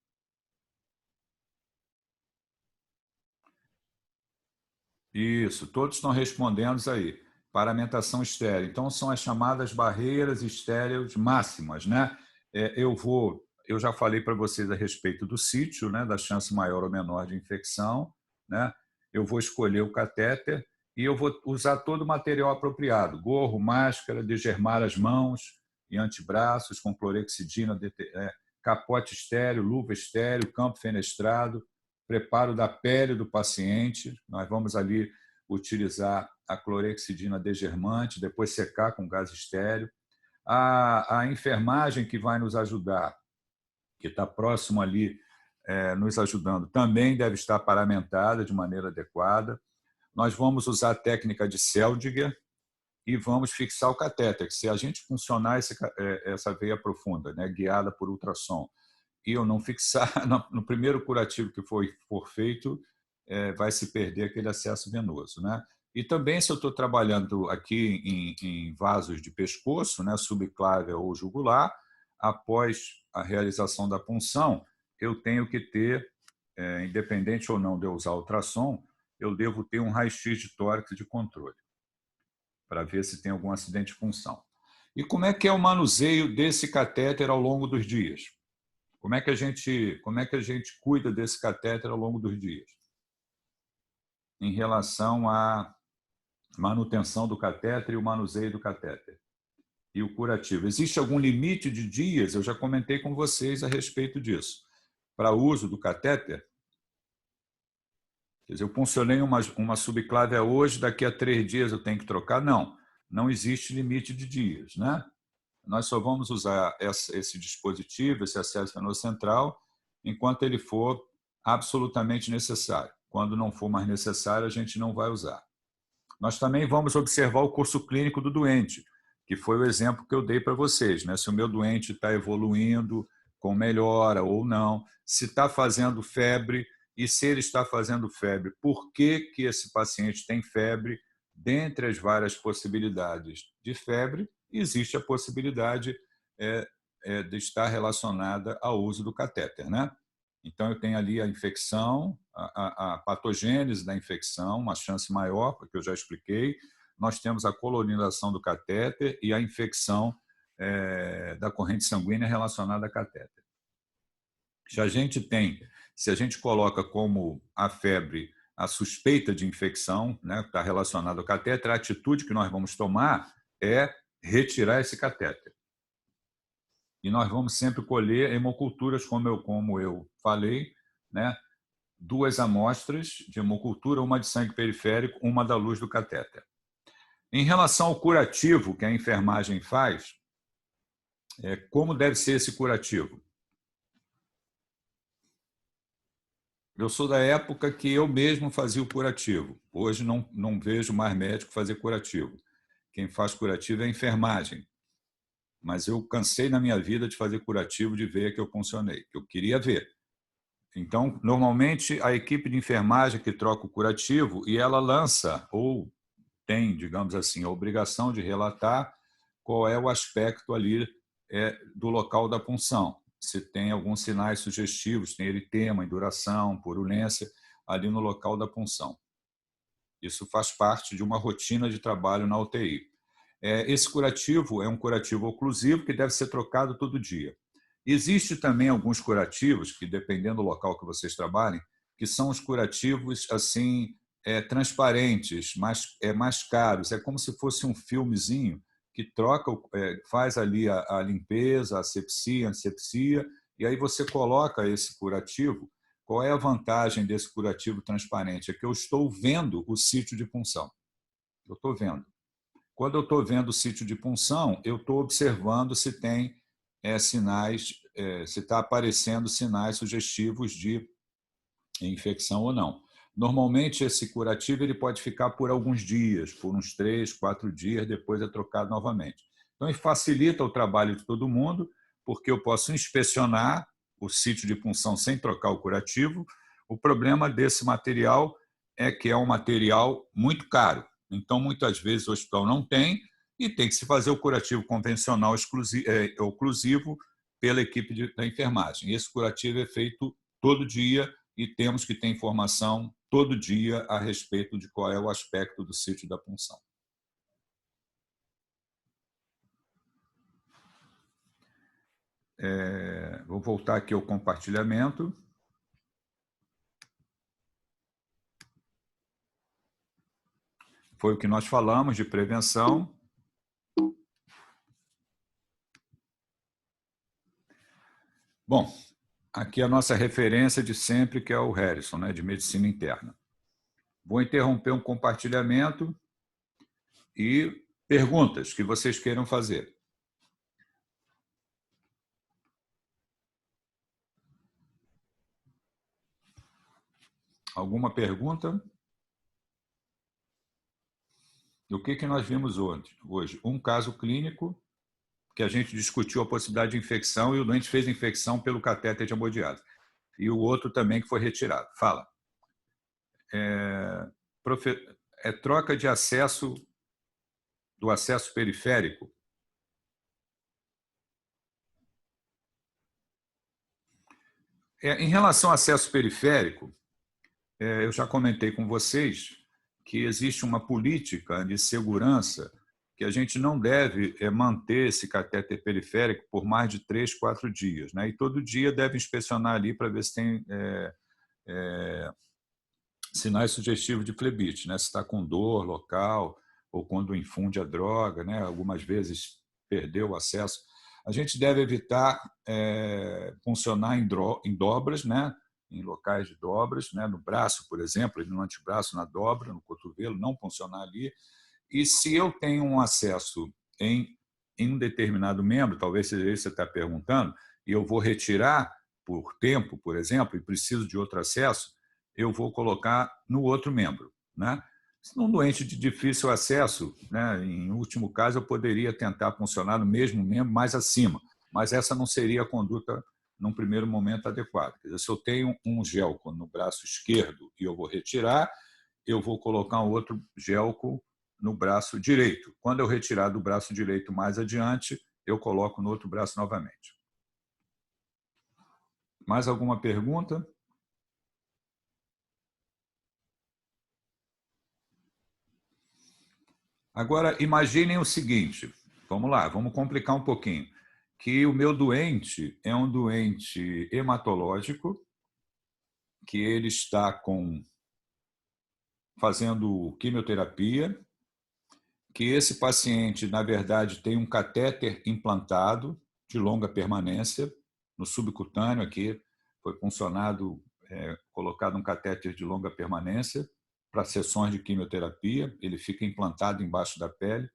A: Isso, todos estão respondendo aí. Paramentação estéril. Então, são as chamadas barreiras estéreis máximas, né? Eu já falei para vocês a respeito do sítio, né, da chance maior ou menor de infecção, né? Eu vou escolher o catéter e eu vou usar todo o material apropriado: gorro, máscara, desgermar as mãos e antebraços com clorexidina, capote estéreo, luva estéreo, campo fenestrado, preparo da pele do paciente. Nós vamos ali utilizar a clorexidina desgermante, depois secar com gás estéreo. A enfermagem que vai nos ajudar, que está próximo ali, nos ajudando, também deve estar paramentada de maneira adequada. Nós vamos usar a técnica de Seldinger e vamos fixar o catéter. Se a gente funcionar essa veia profunda, né, guiada por ultrassom, e eu não fixar, no primeiro curativo que for feito, vai se perder aquele acesso venoso, né? E também, se eu estou trabalhando aqui em vasos de pescoço, né, subclávia ou jugular, após a realização da punção, eu tenho que ter, independente ou não de eu usar ultrassom, eu devo ter um raio-x de tórax de controle, para ver se tem algum acidente de punção. E como é que é o manuseio desse catéter ao longo dos dias? Como é que a gente cuida desse catéter ao longo dos dias? Em relação à manutenção do catéter e o manuseio do catéter e o curativo. Existe algum limite de dias? Eu já comentei com vocês a respeito disso. Para o uso do catéter, quer dizer, eu puncionei uma subclávia hoje, daqui a 3 dias eu tenho que trocar? Não existe limite de dias, né? Nós só vamos usar esse dispositivo, esse acesso venoso central, enquanto ele for absolutamente necessário. Quando não for mais necessário, a gente não vai usar. Nós também vamos observar o curso clínico do doente, que foi o exemplo que eu dei para vocês, né? Se o meu doente está evoluindo com melhora ou não, se está fazendo febre, e se ele está fazendo febre, por que esse paciente tem febre? Dentre as várias possibilidades de febre, existe a possibilidade de estar relacionada ao uso do catéter, né? Então, eu tenho ali a infecção, a patogênese da infecção, uma chance maior, porque eu já expliquei. Nós temos a colonização do catéter e a infecção da corrente sanguínea relacionada a catéter. Se a gente coloca como a febre a suspeita de infecção, né, que está relacionada ao catéter, a atitude que nós vamos tomar é retirar esse catéter. E nós vamos sempre colher hemoculturas, como eu falei, né, 2 amostras de hemocultura, uma de sangue periférico, uma da luz do catéter. Em relação ao curativo que a enfermagem faz, como deve ser esse curativo? Eu sou da época que eu mesmo fazia o curativo. Hoje não vejo mais médico fazer curativo. Quem faz curativo é a enfermagem. Mas eu cansei na minha vida de fazer curativo de veia que eu puncionei, que eu queria ver. Então, normalmente, a equipe de enfermagem que troca o curativo e ela lança, ou tem, digamos assim, a obrigação de relatar qual é o aspecto ali do local da punção. Se tem alguns sinais sugestivos, tem eritema, induração, purulência, ali no local da punção. Isso faz parte de uma rotina de trabalho na UTI. Esse curativo é um curativo oclusivo que deve ser trocado todo dia. Existe também alguns curativos, que dependendo do local que vocês trabalhem, que são os curativos assim transparentes, mais caros. É como se fosse um filmezinho que troca, faz ali a limpeza, a antisepsia, e aí você coloca esse curativo. Qual é a vantagem desse curativo transparente? É que eu estou vendo o sítio de punção. Eu estou vendo. Quando eu estou vendo o sítio de punção, eu estou observando se tem sinais, se está aparecendo sinais sugestivos de infecção ou não. Normalmente, esse curativo ele pode ficar por alguns dias, por uns 3, 4 dias, depois é trocado novamente. Então, ele facilita o trabalho de todo mundo, porque eu posso inspecionar o sítio de punção sem trocar o curativo. O problema desse material é que é um material muito caro. Então, muitas vezes, o hospital não tem e tem que se fazer o curativo convencional oclusivo pela equipe da enfermagem. Esse curativo é feito todo dia e temos que ter informação todo dia a respeito de qual é o aspecto do sítio da punção. Vou voltar aqui ao compartilhamento. Foi o que nós falamos de prevenção. Bom, aqui a nossa referência de sempre, que é o Harrison, de medicina interna. Vou interromper um compartilhamento e perguntas que vocês queiram fazer. Alguma pergunta? O que nós vimos hoje? Um caso clínico que a gente discutiu a possibilidade de infecção e o doente fez infecção pelo catéter de hemodiálise. E o outro também que foi retirado. Fala. Troca de acesso, do acesso periférico. Em relação ao acesso periférico, eu já comentei com vocês que existe uma política de segurança que a gente não deve manter esse catéter periférico por mais de 3, 4 dias. E todo dia deve inspecionar ali para ver se tem sinais sugestivos de flebite, se está com dor local ou quando infunde a droga, algumas vezes perdeu o acesso. A gente deve evitar funcionar em dobras, em locais de dobras, no braço, por exemplo, no antebraço, na dobra, no cotovelo, não funcionar ali. E se eu tenho um acesso em um determinado membro, talvez seja isso que você está perguntando, e eu vou retirar por tempo, por exemplo, e preciso de outro acesso, eu vou colocar no outro membro. Se num doente de difícil acesso, em último caso, eu poderia tentar funcionar no mesmo membro mais acima, mas essa não seria a conduta, num primeiro momento, adequada. Quer dizer, se eu tenho um gelco no braço esquerdo e eu vou retirar, eu vou colocar um outro gelco no braço direito. Quando eu retirar do braço direito mais adiante, eu coloco no outro braço novamente. Mais alguma pergunta? Agora, imaginem o seguinte, vamos lá, vamos complicar um pouquinho, que o meu doente é um doente hematológico, que ele está fazendo quimioterapia, que esse paciente, na verdade, tem um catéter implantado de longa permanência no subcutâneo aqui, foi puncionado colocado um catéter de longa permanência para sessões de quimioterapia, ele fica implantado embaixo da pele,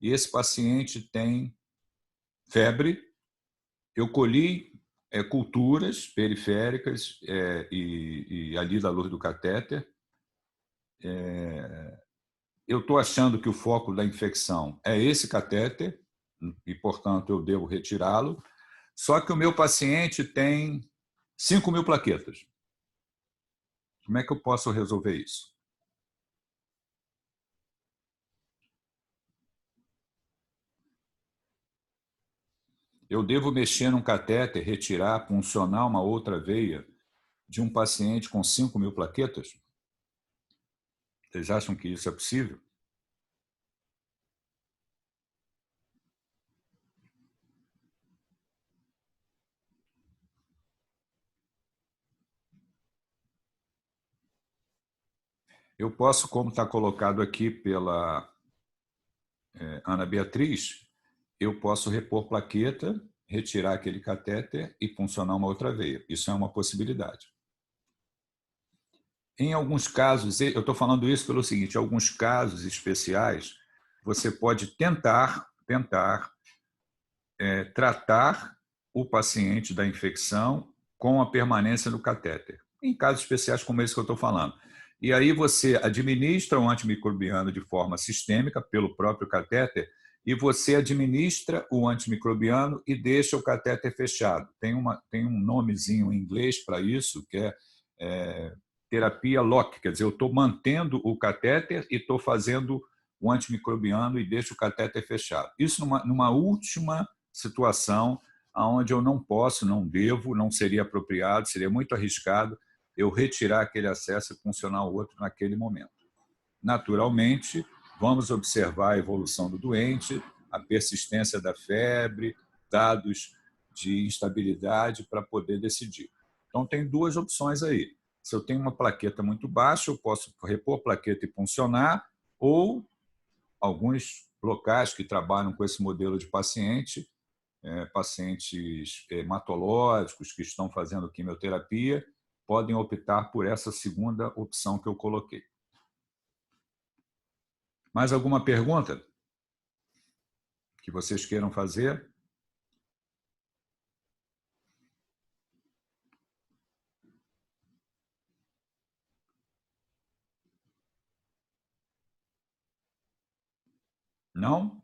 A: e esse paciente tem febre. Eu colhi culturas periféricas e ali da luz do catéter. Eu estou achando que o foco da infecção é esse catéter e, portanto, eu devo retirá-lo. Só que o meu paciente tem 5.000 plaquetas. Como é que eu posso resolver isso? Eu devo mexer num catéter, retirar, puncionar uma outra veia de um paciente com 5.000 plaquetas? Vocês acham que isso é possível? Eu posso, como está colocado aqui pela Ana Beatriz, eu posso repor plaqueta, retirar aquele catéter e puncionar uma outra veia. Isso é uma possibilidade. Em alguns casos, eu estou falando isso pelo seguinte, em alguns casos especiais, você pode tentar tratar o paciente da infecção com a permanência do catéter, em casos especiais como esse que eu estou falando. E aí você administra um antimicrobiano de forma sistêmica pelo próprio catéter e você administra o antimicrobiano e deixa o catéter fechado. Tem um nomezinho em inglês para isso, que é terapia lock, quer dizer, eu estou mantendo o catéter e estou fazendo o antimicrobiano e deixo o catéter fechado. Isso numa última situação onde eu não posso, não devo, não seria apropriado, seria muito arriscado eu retirar aquele acesso e funcionar o outro naquele momento. Naturalmente, vamos observar a evolução do doente, a persistência da febre, dados de instabilidade para poder decidir. Então, tem duas opções aí. Se eu tenho uma plaqueta muito baixa, eu posso repor plaqueta e puncionar, ou alguns locais que trabalham com esse modelo de paciente, pacientes hematológicos que estão fazendo quimioterapia, podem optar por essa segunda opção que eu coloquei. Mais alguma pergunta que vocês queiram fazer? Não?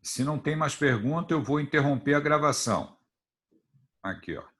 A: Se não tem mais pergunta, eu vou interromper a gravação. Aqui, ó.